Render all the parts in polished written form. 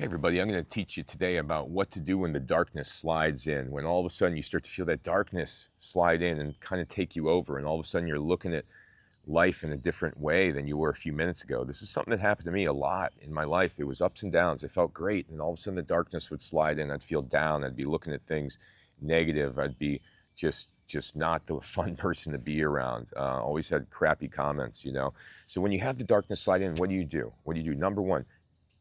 Hey everybody, I'm going to teach you today about what to do when the darkness slides in. When all of a sudden you start to feel that darkness slide in and kind of take you over, and all of a sudden you're looking at life in a different way than you were a few minutes ago. This is something that happened to me a lot in my life. It was ups and downs. I felt great, and all of a sudden the darkness would slide in. I'd feel down. I'd be looking at things negative. I'd be just not the fun person to be around. Always had crappy comments. So when you have the darkness slide in, what do you do? What do you do? Number one,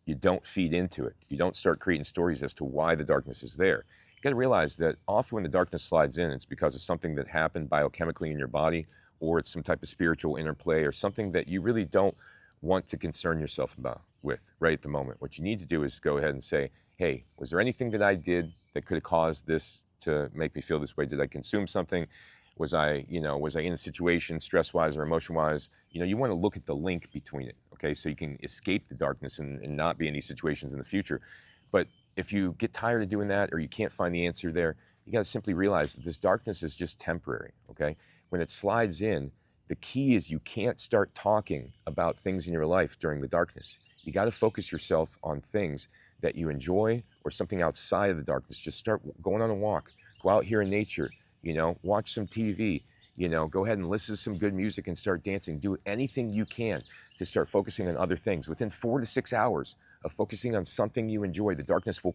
you don't feed into it. You don't start creating stories as to why the darkness is there. You got to realize that often when the darkness slides in, it's because of something that happened biochemically in your body, or it's some type of spiritual interplay, or something that you really don't want to concern yourself about with right at the moment. What you need to do is go ahead and say, hey, was there anything that I did that could have caused this to make me feel this way? Did I consume something? Was I in a situation stress-wise or emotion-wise? You want to look at the link between it, okay? So you can escape the darkness and not be in these situations in the future. But if you get tired of doing that, or you can't find the answer there, you got to simply realize that this darkness is just temporary, okay? When it slides in, the key is you can't start talking about things in your life during the darkness. You got to focus yourself on things that you enjoy, or something outside of the darkness. Just start going on a walk. Go out here in nature. Watch some TV, go ahead and listen to some good music and start dancing. Do anything you can to start focusing on other things. Within 4 to 6 hours of focusing on something you enjoy, the darkness will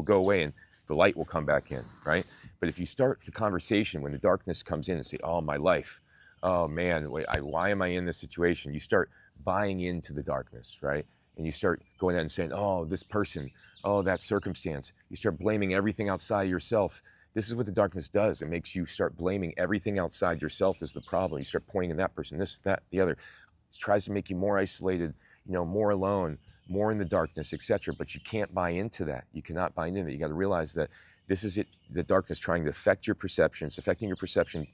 go away and the light will come back in, right? But if you start the conversation when the darkness comes in and say, oh, my life, oh man, why am I in this situation? You start buying into the darkness, right? And you start going out and saying, oh, this person, oh, that circumstance. You start blaming everything outside yourself. This is what the darkness does. It makes you start blaming everything outside yourself as the problem. You start pointing at that person, this, that, the other. It tries to make you more isolated, more alone, more in the darkness, etc. But you can't buy into that. You cannot buy into that. You got to realize that this is it, the darkness trying to affect your perception. It's affecting your perception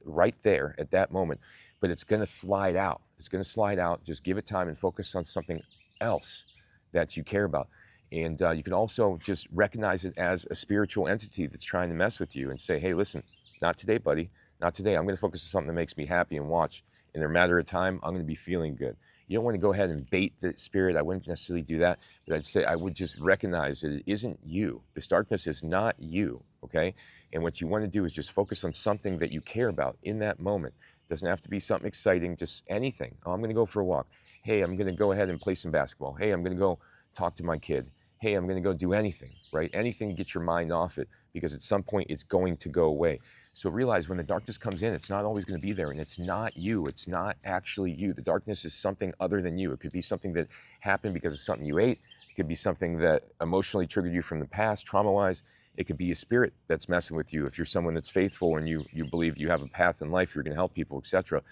right there at that moment. But it's going to slide out. It's going to slide out. Just give it time and focus on something else that you care about. And you can also just recognize it as a spiritual entity that's trying to mess with you and say, hey, listen, not today, buddy. Not today. I'm going to focus on something that makes me happy and watch. In a matter of time, I'm going to be feeling good. You don't want to go ahead and bait the spirit. I wouldn't necessarily do that. But I'd say I would just recognize that it isn't you. This darkness is not you, okay? And what you want to do is just focus on something that you care about in that moment. It doesn't have to be something exciting, just anything. Oh, I'm going to go for a walk. Hey, I'm going to go ahead and play some basketball. Hey, I'm going to go talk to my kid. Hey, I'm going to go do anything, right? Anything to get your mind off it, because at some point it's going to go away. So realize when the darkness comes in, it's not always going to be there, and it's not you. It's not actually you. The darkness is something other than you. It could be something that happened because of something you ate. It could be something that emotionally triggered you from the past, trauma-wise. It could be a spirit that's messing with you. If you're someone that's faithful and you believe you have a path in life, you're going to help people, etc.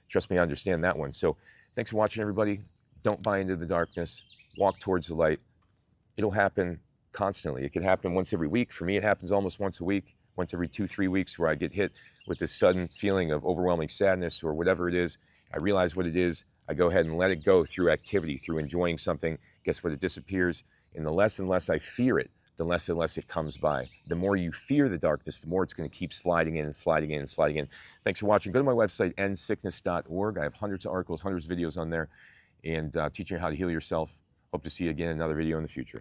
Trust me, I understand that one. So thanks for watching, everybody. Don't buy into the darkness. Walk towards the light. It'll happen constantly. It could happen once every week. For me, it happens almost once a week, once every 2-3 weeks, where I get hit with this sudden feeling of overwhelming sadness or whatever it is. I realize what it is. I go ahead and let it go through activity, through enjoying something. Guess what? It disappears. And the less and less I fear it, the less and less it comes by. The more you fear the darkness, the more it's going to keep sliding in and sliding in and sliding in. Thanks for watching. Go to my website, endsickness.org. I have hundreds of articles, hundreds of videos on there, and teaching you how to heal yourself. Hope to see you again in another video in the future.